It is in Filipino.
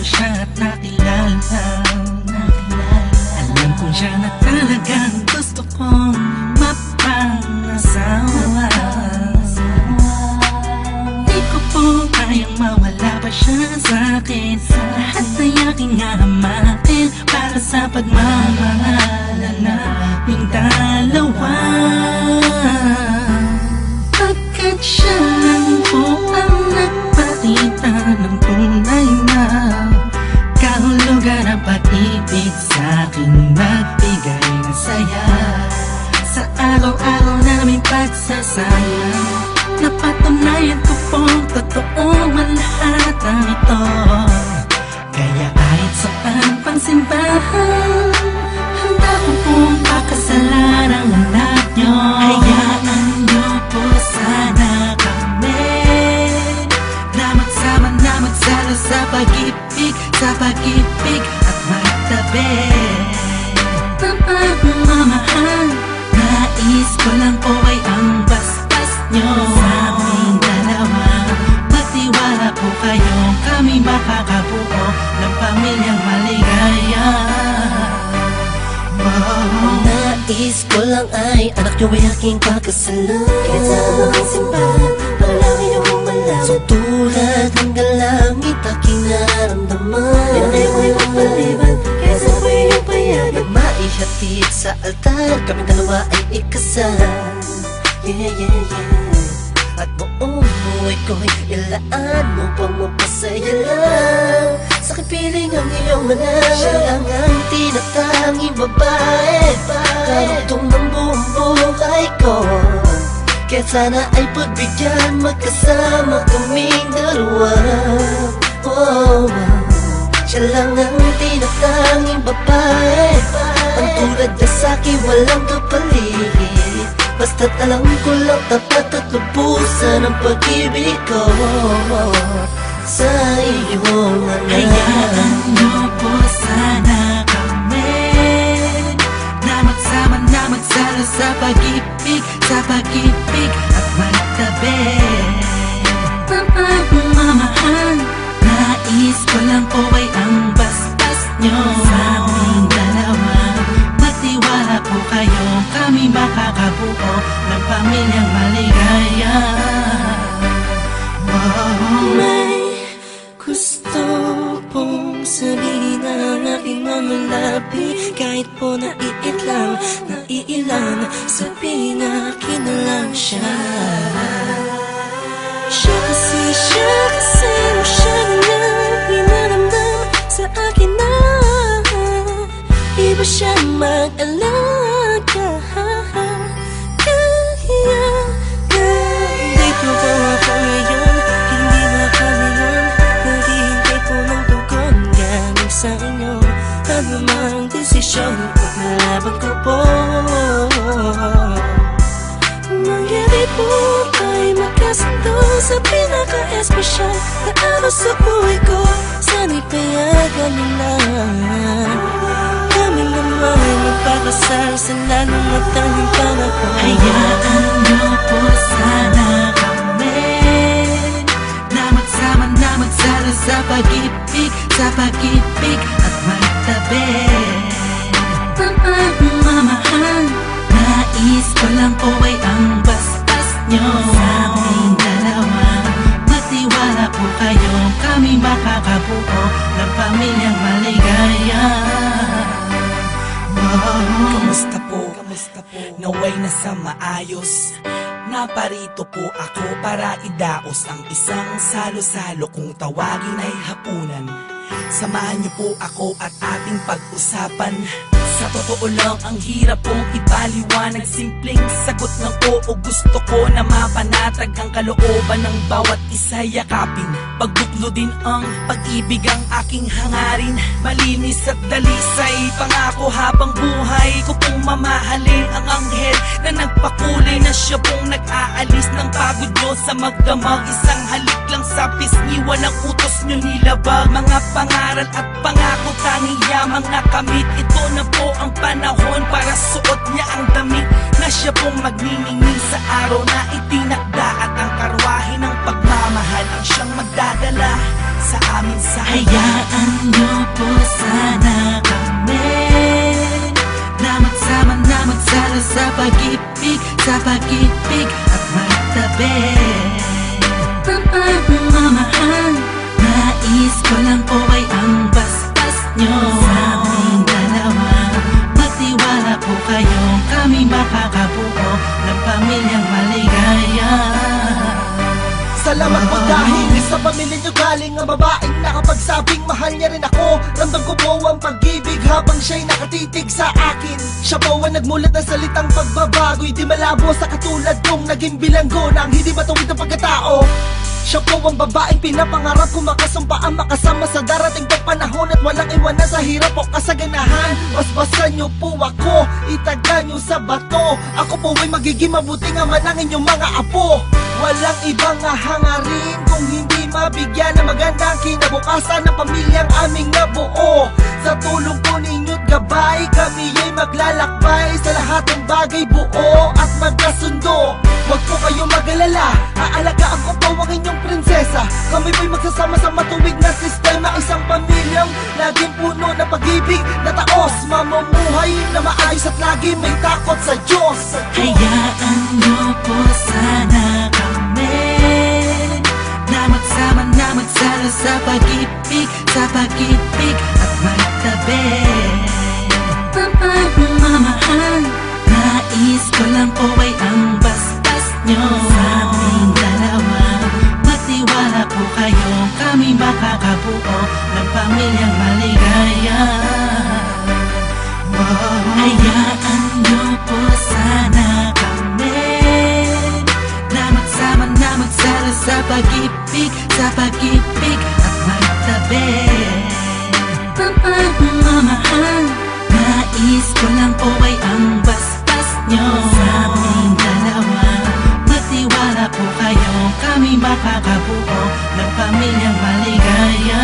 ko siya at nakilala. Alam kong siya na talagang gusto kong mapangasawa. Di ko po kayang mawala pa siya sa'kin. Lahat ay aking hahamakin para sa pagmamahalan naming dalawa. Pagkat siya lang po ang nagpakita ng tunay na kahulugan ng pag-ibig sa'king nagbigay ng saya sa araw-araw naming pagsasama. Napatunayan ko pong totoo ang lahat ng ito. Kaya kahit saan pang simbahan, handa ko pong pakasalan ang anak nyo. Hayaan nyo po sana kami na magsama na magsalo sa pag-ibig at magtabi ng pagmamahal. Nais ko lang po ay ang bastas nyo sa aming dalawa. Magtiwala po kayo, kami makakabuo ng pamilyang maligaya. Nais ko lang ay anak nyo ay aking pagkasalan. Kahit saan ang simbahan, para lang iyong malaman. So tulad ng galangit aking naramdaman. Pinanay mo yung paliban, kaya saan ko iyong payagan. Maihatid sa altar, kami dalawa ay ikasal. Yeah, yeah, yeah. At buong buhay ko'y ilaan mo pang mapasaya lang. Sa kipiling ang iyong anak, siya lang ang tinatanging babae. Karugtong ng buong buhay ko, kaya sana ay pagbigyan magkasama kaming dalawa. Oh, siya lang ang tinatanging babae. Ang tulad niya sa'kin walang kapalit. Basta't alam ko lang tapat at lubusan ang pag-ibig ko sa iyong anak. Hayaan nyo po sana kami na magsama na magsalo sa pag-ibig at magtabi ng pagmamahal. Nais ko lang po ay ang bastas nyo sa aming dalawa. Magtiwala po kayo, kami makakabuo ng pamilyang maligaya. May gusto pong sabihin ang aking mga labi. Kahit po naiilan, sabihin akin na lang siya. Siya kasi siya na pinaramdam sa akin na iba siya mag-alaga. Dito po ako ngayon, hindi makalingon. Naghihintay po ng tugon galing sa inyo. Ano mang desisyon, paglalaban ko po. Mangyari po ay magkasundo sa pinaka-espesyal na araw sa buhay ko. Sana'y payagan nila kami naman ay magpakasal sa lalong at tanging pangako. Hayaan nyo po sana kami na magsama na magsalo sa pag-ibig at magtabi ng pagmamahal. Nais ko lang po ay ang bastas nyo sa aming dalawa. Magtiwala po kayo, kami makakabuo ng pamilyang maligaya. Kamusta po? Naway na sa maayos. Naparito po ako para idaos ang isang salo-salo kung tawagin ay hapunan. Samahan niyo po ako at ating pag-usapan. Sa totoo lang, ang hirap pong ipaliwanag. Simpleng sagot ng oo, gusto ko na mapanatag ang kalooban ng bawat isa yakapin. Pagduklo din ang pag-ibig ang aking hangarin. Malinis at dalisay, pangako habang buhay ko pong mamahalin ang anghel na nagpakulay na siya pong nag-aalis ng pagod nyo sa magdamag. Isang halik lang sa pisngi, walang utos nyo nilabag. Mga pangaral at pangako, tanging yamang nakamit. Ito na po ang panahon para suot niya ang damit na siya pong magniningning sa araw na itinakda. At ang karwahe ng pagmamahal ang siyang magdadala sa amin sa Hayaan po sana kami na magsama na magsalo sa pag-ibig at magtabi. Ang pagmamahal, nais ko lang po ay ang bastas nyo sa aming dalawa. Magtiwala po kayo, kami makakabuo ng pamilyang maligaya. Salamat po dahil sa pamilya nyo galing ang babaeng nakapagsabing mahal niya rin ako. Ramdam ko po ang pag-ibig habang siya'y nakatitig sa akin. Siya po ang nagmulat ng salitang pagbabago'y di malabo sa katulad kong naging bilanggo ng hindi matuwid ang pagkatao. Siya po ang babaeng pinapangarap ko makasumpaan makasama sa darating pang panahon at walang iwanan sa hirap o kasaganahan. Basbasan niyo po ako, itaga niyo sa bato. Ako po ay magiging mabuting ama ng inyong mga apo. Walang ibang hangarin kung hindi mabigyan ng magandang kinabukasan ng pamilyang aming nabuo. Sa tulong po ninyo't gabay, kami ay maglalakbay sa lahat ng bagay buo at magkasundo. Huwag po kayong mag-alala, aalagaan ko po ang inyong prinsesa. Kami po'y magsasama sa matuwid na sistema, isang pamilyang laging puno ng pag-ibig na taos, mamumuhay na maayos at lagi may takot sa Diyos. Hayaan niyo po sana kami na magsama na magsalo sa pag-ibig at magtabi. Ang pagmamahal, nais ko lang po ay ang bastas nyo sa aming dalawa. Magtiwala po kayo, kami makakabuo ng pamilyang maligaya. Hayaan niyo po sana kami na magsama na magsalo sa pag-ibig at magtabi. Ang pagmamahal, nais ko lang po ay ang bastas nyo sa aming dalawa. Magtiwala po kayo, kami makakabuo ng pamilyang maligaya.